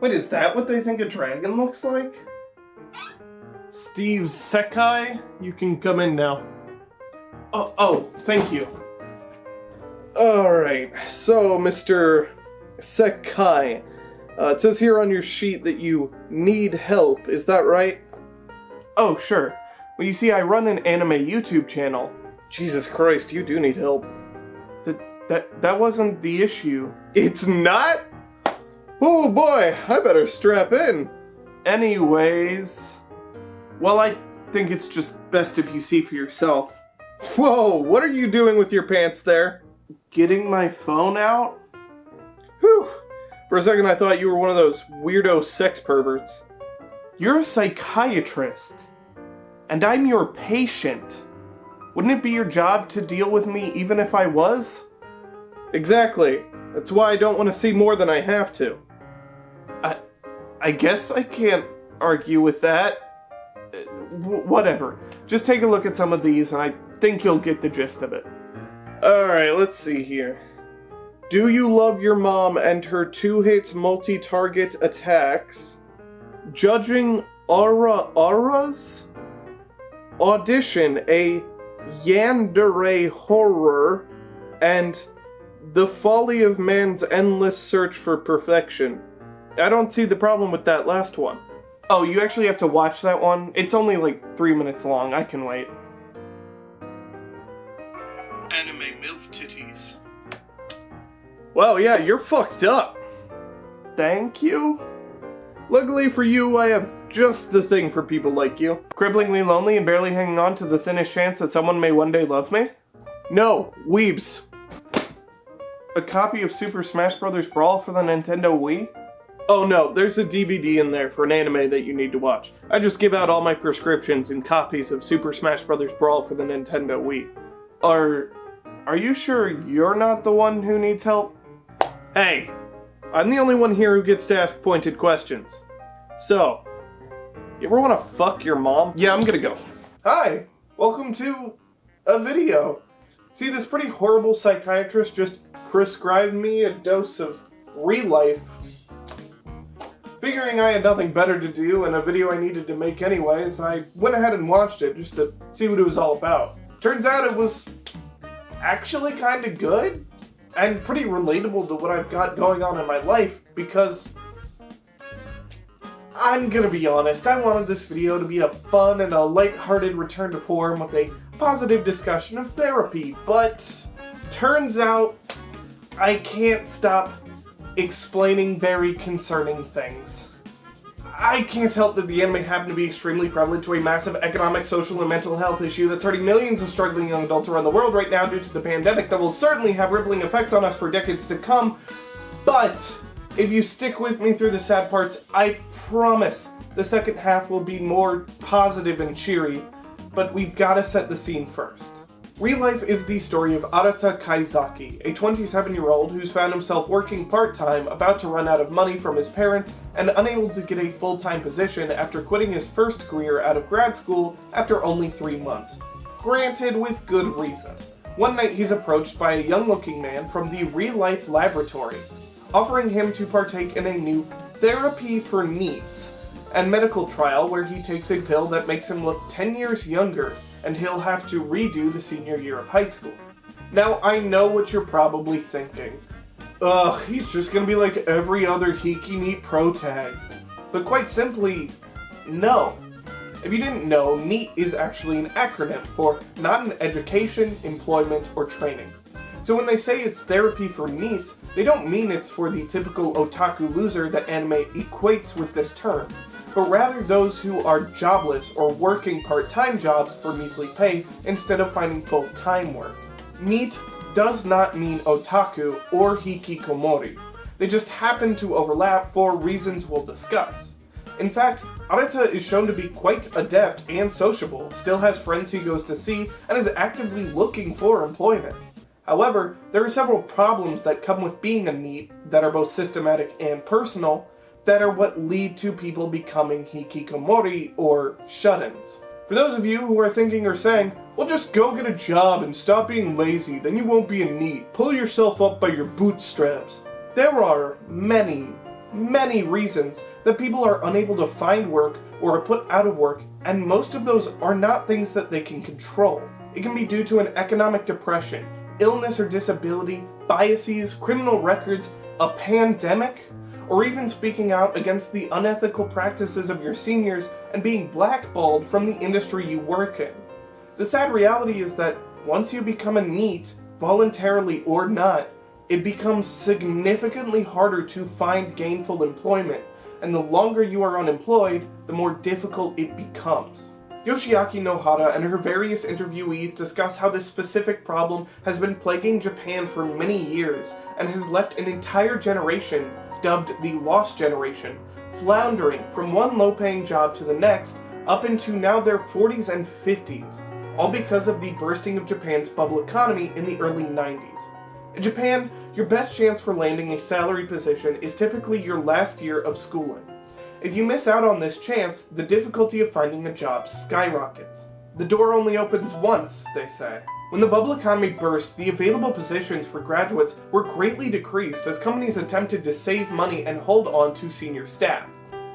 Wait, is that what they think a dragon looks like? SteveSekai, you can come in now. Oh, thank you. Alright, so Mr. Sekai, it says here on your sheet that you need help, is that right? Oh, sure. Well, you see, I run an anime YouTube channel. Jesus Christ, you do need help. That wasn't the issue. It's not? Oh boy, I better strap in. Anyways, well, I think it's just best if you see for yourself. Whoa, what are you doing with your pants there? Getting my phone out? Whew. For a second I thought you were one of those weirdo sex perverts. You're a psychiatrist. And I'm your patient. Wouldn't it be your job to deal with me even if I was? Exactly. That's why I don't want to see more than I have to. I guess I can't argue with that. Whatever. Just take a look at some of these and I think you'll get the gist of it. Alright, let's see here. Do you love your mom and her 2-hit multi-target attacks? Judging auras? Audition, a yandere horror, and the folly of man's endless search for perfection. I don't see the problem with that last one. Oh, you actually have to watch that one? It's only like 3 minutes long. I can wait. Anime MILF titties. Well, yeah, you're fucked up. Thank you. Luckily for you, I have just the thing for people like you. Cripplingly lonely and barely hanging on to the thinnest chance that someone may one day love me? No, weebs. A copy of Super Smash Bros. Brawl for the Nintendo Wii? Oh no, there's a DVD in there for an anime that you need to watch. I just give out all my prescriptions in copies of Super Smash Bros. Brawl for the Nintendo Wii. Are you sure you're not the one who needs help? Hey, I'm the only one here who gets to ask pointed questions. So, you ever want to fuck your mom? Yeah, I'm gonna go. Hi, welcome to a video. See, this pretty horrible psychiatrist just prescribed me a dose of ReLife. Figuring I had nothing better to do and a video I needed to make anyways, I went ahead and watched it just to see what it was all about. Turns out it was actually kinda good and pretty relatable to what I've got going on in my life because I'm gonna be honest, I wanted this video to be a fun and a light-hearted return to form with a positive discussion of therapy, but turns out I can't stop explaining very concerning things. I can't help that the anime happened to be extremely prevalent to a massive economic, social, and mental health issue that's hurting millions of struggling young adults around the world right now due to the pandemic that will certainly have rippling effects on us for decades to come, but if you stick with me through the sad parts, I promise the second half will be more positive and cheery, but we've got to set the scene first. ReLife is the story of Arata Kaizaki, a 27-year-old who's found himself working part-time, about to run out of money from his parents, and unable to get a full-time position after quitting his first career out of grad school after only 3 months. Granted, with good reason. One night he's approached by a young-looking man from the ReLife laboratory, offering him to partake in a new therapy for NEETs and medical trial where he takes a pill that makes him look 10 years younger and he'll have to redo the senior year of high school. Now, I know what you're probably thinking. Ugh, he's just gonna be like every other Hikikomori pro tag. But quite simply, no. If you didn't know, NEET is actually an acronym for Not in Education, Employment, or Training. So when they say it's therapy for NEETs, they don't mean it's for the typical otaku loser that anime equates with this term, but rather those who are jobless or working part-time jobs for measly pay instead of finding full-time work. NEET does not mean otaku or hikikomori. They just happen to overlap for reasons we'll discuss. In fact, Arata is shown to be quite adept and sociable, still has friends he goes to see, and is actively looking for employment. However, there are several problems that come with being a NEET that are both systematic and personal, that are what lead to people becoming hikikomori, or shut-ins. For those of you who are thinking or saying, well, just go get a job and stop being lazy, then you won't be a NEET, pull yourself up by your bootstraps. There are many, many reasons that people are unable to find work or are put out of work, and most of those are not things that they can control. It can be due to an economic depression, illness or disability, biases, criminal records, a pandemic, or even speaking out against the unethical practices of your seniors and being blackballed from the industry you work in. The sad reality is that once you become a NEET, voluntarily or not, it becomes significantly harder to find gainful employment, and the longer you are unemployed, the more difficult it becomes. Yoshiaki Nohara and her various interviewees discuss how this specific problem has been plaguing Japan for many years and has left an entire generation, dubbed the Lost Generation, floundering from one low-paying job to the next up into now their 40s and 50s, all because of the bursting of Japan's bubble economy in the early 90s. In Japan, your best chance for landing a salary position is typically your last year of schooling. If you miss out on this chance, the difficulty of finding a job skyrockets. The door only opens once, they say. When the bubble economy burst, the available positions for graduates were greatly decreased as companies attempted to save money and hold on to senior staff.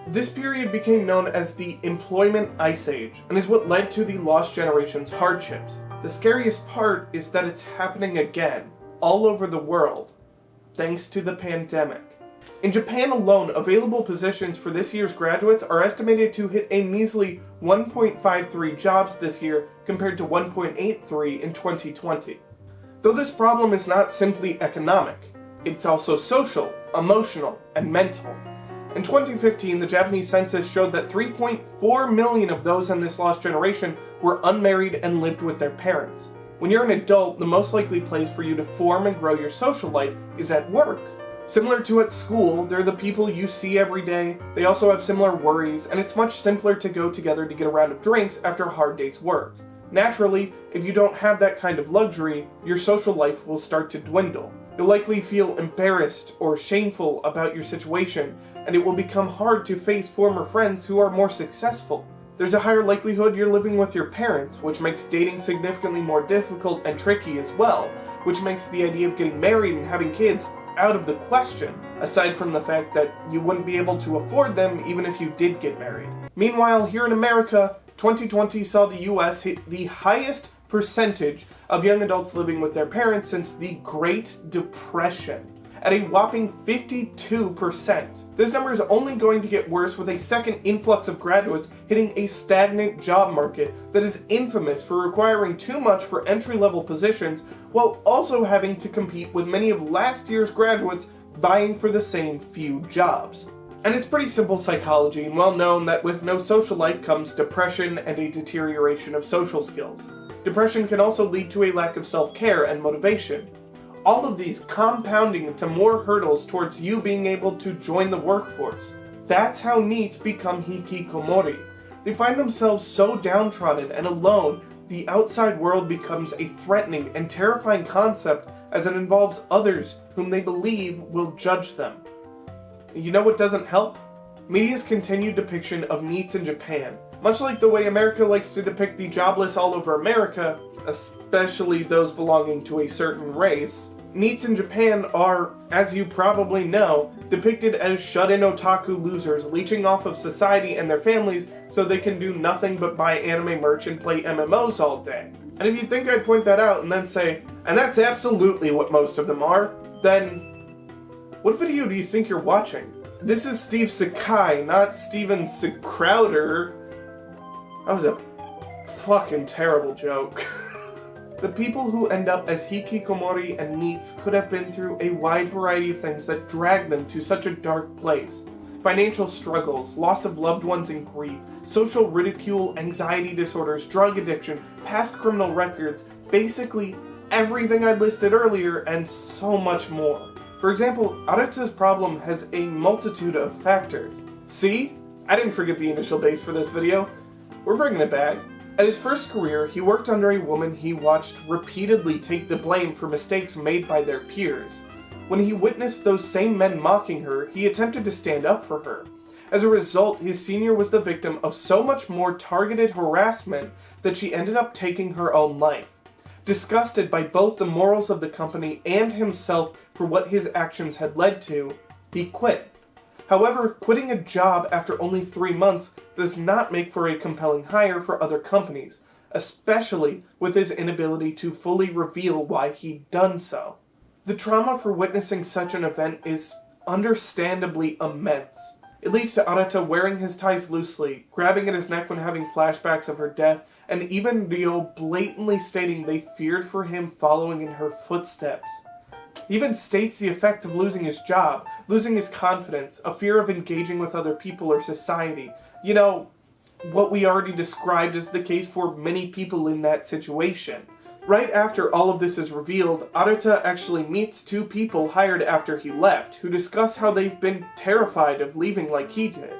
This period became known as the Employment Ice Age and is what led to the Lost Generation's hardships. The scariest part is that it's happening again, all over the world, thanks to the pandemic. In Japan alone, available positions for this year's graduates are estimated to hit a measly 1.53 jobs this year compared to 1.83 in 2020. Though this problem is not simply economic, it's also social, emotional, and mental. In 2015, the Japanese census showed that 3.4 million of those in this lost generation were unmarried and lived with their parents. When you're an adult, the most likely place for you to form and grow your social life is at work. Similar to at school, they're the people you see every day, they also have similar worries, and it's much simpler to go together to get a round of drinks after a hard day's work. Naturally, if you don't have that kind of luxury, your social life will start to dwindle. You'll likely feel embarrassed or shameful about your situation, and it will become hard to face former friends who are more successful. There's a higher likelihood you're living with your parents, which makes dating significantly more difficult and tricky as well, which makes the idea of getting married and having kids out of the question, aside from the fact that you wouldn't be able to afford them even if you did get married. Meanwhile, here in America, 2020 saw the US hit the highest percentage of young adults living with their parents since the Great Depression, at a whopping 52%. This number is only going to get worse with a second influx of graduates hitting a stagnant job market that is infamous for requiring too much for entry-level positions, while also having to compete with many of last year's graduates vying for the same few jobs. And it's pretty simple psychology and well known that with no social life comes depression and a deterioration of social skills. Depression can also lead to a lack of self-care and motivation. All of these compounding to more hurdles towards you being able to join the workforce. That's how NEETs become Hikikomori. They find themselves so downtrodden and alone, the outside world becomes a threatening and terrifying concept as it involves others whom they believe will judge them. You know what doesn't help? Media's continued depiction of NEETs in Japan. Much like the way America likes to depict the jobless all over America, especially those belonging to a certain race, NEETs in Japan are, as you probably know, depicted as shut-in otaku losers leeching off of society and their families so they can do nothing but buy anime merch and play MMOs all day. And if you think I'd point that out and then say, and that's absolutely what most of them are, then what video do you think you're watching? This is SteveSekai, not Steven Crowder. That was a fucking terrible joke. The people who end up as Hikikomori and NEETs could have been through a wide variety of things that drag them to such a dark place. Financial struggles, loss of loved ones and grief, social ridicule, anxiety disorders, drug addiction, past criminal records, basically everything I listed earlier and so much more. For example, Arata's problem has a multitude of factors. See? I didn't forget the initial base for this video. We're bringing it back. At his first career, he worked under a woman he watched repeatedly take the blame for mistakes made by their peers. When he witnessed those same men mocking her, he attempted to stand up for her. As a result, his senior was the victim of so much more targeted harassment that she ended up taking her own life. Disgusted by both the morals of the company and himself for what his actions had led to, he quit. However, quitting a job after only 3 months does not make for a compelling hire for other companies, especially with his inability to fully reveal why he'd done so. The trauma for witnessing such an event is understandably immense. It leads to Arata wearing his ties loosely, grabbing at his neck when having flashbacks of her death, and even Ryo blatantly stating they feared for him following in her footsteps. He even states the effect of losing his job, losing his confidence, a fear of engaging with other people or society. You know, what we already described as the case for many people in that situation. Right after all of this is revealed, Arata actually meets 2 people hired after he left, who discuss how they've been terrified of leaving like he did.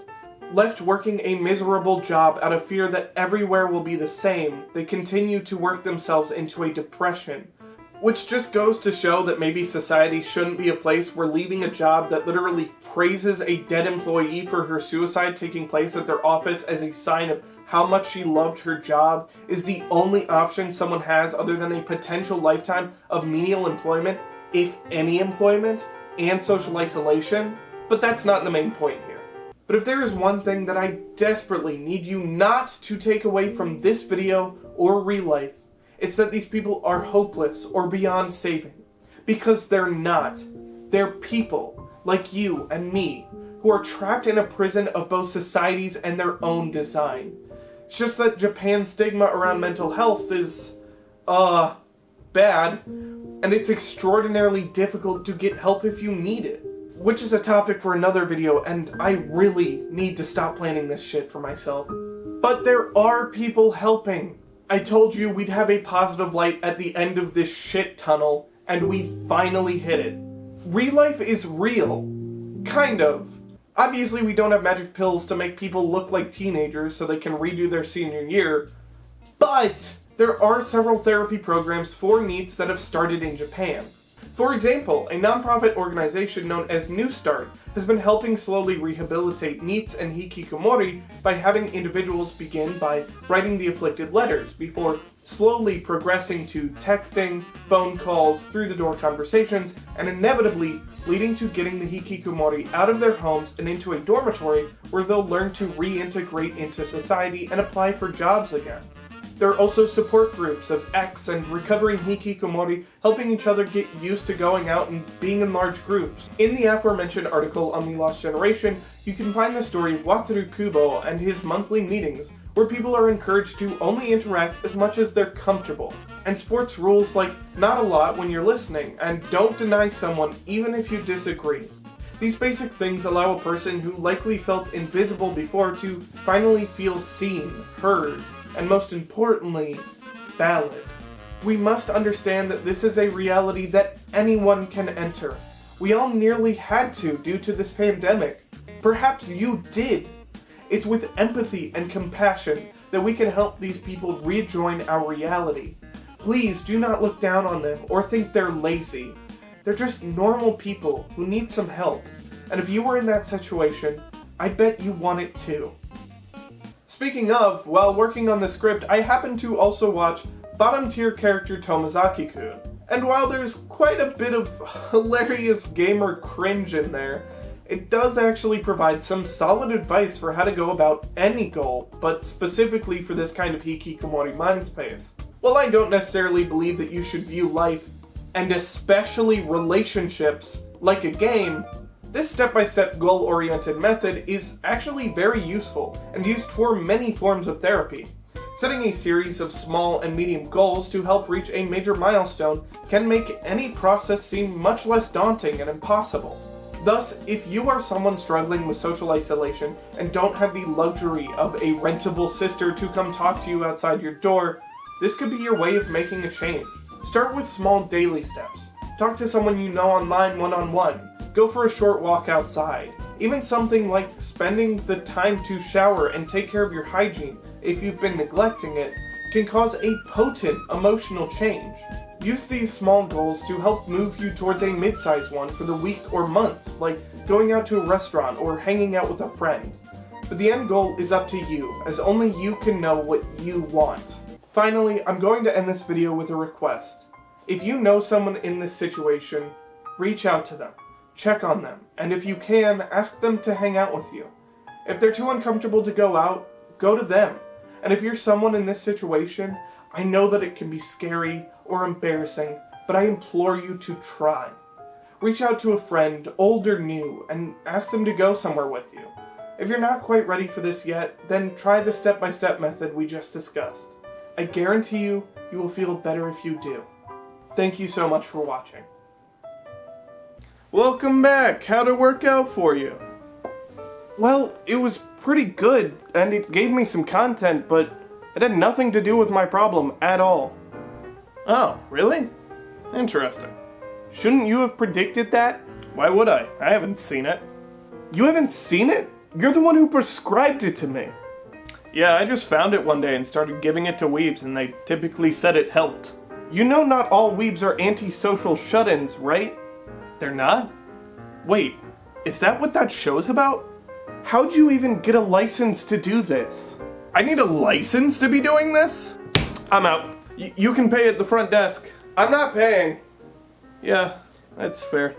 Left working a miserable job out of fear that everywhere will be the same, they continue to work themselves into a depression. Which just goes to show that maybe society shouldn't be a place where leaving a job that literally praises a dead employee for her suicide taking place at their office as a sign of how much she loved her job is the only option someone has other than a potential lifetime of menial employment, if any employment, and social isolation. But that's not the main point here. But if there is one thing that I desperately need you not to take away from this video or ReLife, it's that these people are hopeless or beyond saving. Because they're not. They're people, like you and me, who are trapped in a prison of both societies and their own design. It's just that Japan's stigma around mental health is, bad, and it's extraordinarily difficult to get help if you need it. Which is a topic for another video, and I really need to stop planning this shit for myself. But there are people helping. I told you we'd have a positive light at the end of this shit tunnel, and we finally hit it. ReLife is real. Kind of. Obviously we don't have magic pills to make people look like teenagers so they can redo their senior year, but there are several therapy programs for NEETs that have started in Japan. For example, a non-profit organization known as New Start has been helping slowly rehabilitate NEETs and Hikikomori by having individuals begin by writing the afflicted letters before slowly progressing to texting, phone calls, through-the-door conversations, and inevitably leading to getting the Hikikomori out of their homes and into a dormitory where they'll learn to reintegrate into society and apply for jobs again. There are also support groups of ex and recovering Hikikomori helping each other get used to going out and being in large groups. In the aforementioned article on the Lost Generation, you can find the story of Wataru Kubo and his monthly meetings, where people are encouraged to only interact as much as they're comfortable. And sports rules like not a lot when you're listening, and don't deny someone even if you disagree. These basic things allow a person who likely felt invisible before to finally feel seen, heard, and most importantly, valid. We must understand that this is a reality that anyone can enter. We all nearly had to due to this pandemic. Perhaps you did. It's with empathy and compassion that we can help these people rejoin our reality. Please do not look down on them or think they're lazy. They're just normal people who need some help. And if you were in that situation, I bet you want it too. Speaking of, while working on the script, I happened to also watch bottom tier character Tomazaki-kun. And while there's quite a bit of hilarious gamer cringe in there, it does actually provide some solid advice for how to go about any goal, but specifically for this kind of Hikikomori mind space. While I don't necessarily believe that you should view life, and especially relationships, like a game, this step-by-step goal-oriented method is actually very useful and used for many forms of therapy. Setting a series of small and medium goals to help reach a major milestone can make any process seem much less daunting and impossible. Thus, if you are someone struggling with social isolation and don't have the luxury of a rentable sister to come talk to you outside your door, this could be your way of making a change. Start with small daily steps. Talk to someone you know online one-on-one. Go for a short walk outside. Even something like spending the time to shower and take care of your hygiene, if you've been neglecting it, can cause a potent emotional change. Use these small goals to help move you towards a mid-sized one for the week or month, like going out to a restaurant or hanging out with a friend. But the end goal is up to you, as only you can know what you want. Finally, I'm going to end this video with a request. If you know someone in this situation, reach out to them. check on them, and if you can, ask them to hang out with you. If they're too uncomfortable to go out, go to them. And if you're someone in this situation, I know that it can be scary or embarrassing, but I implore you to try. Reach out to a friend, old or new, and ask them to go somewhere with you. If you're not quite ready for this yet, then try the step-by-step method we just discussed. I guarantee you, you will feel better if you do. Thank you so much for watching. Welcome back! How'd it work out for you? Well, it was pretty good, and it gave me some content, but it had nothing to do with my problem at all. Oh, really? Interesting. Shouldn't you have predicted that? Why would I? I haven't seen it. You haven't seen it? You're the one who prescribed it to me. Yeah, I just found it one day and started giving it to weebs, and they typically said it helped. You know not all weebs are antisocial shut-ins, right? They're not? Wait, is that what that show's about? How'd you even get a license to do this? I need a license to be doing this? I'm out. You can pay at the front desk. I'm not paying. Yeah, that's fair.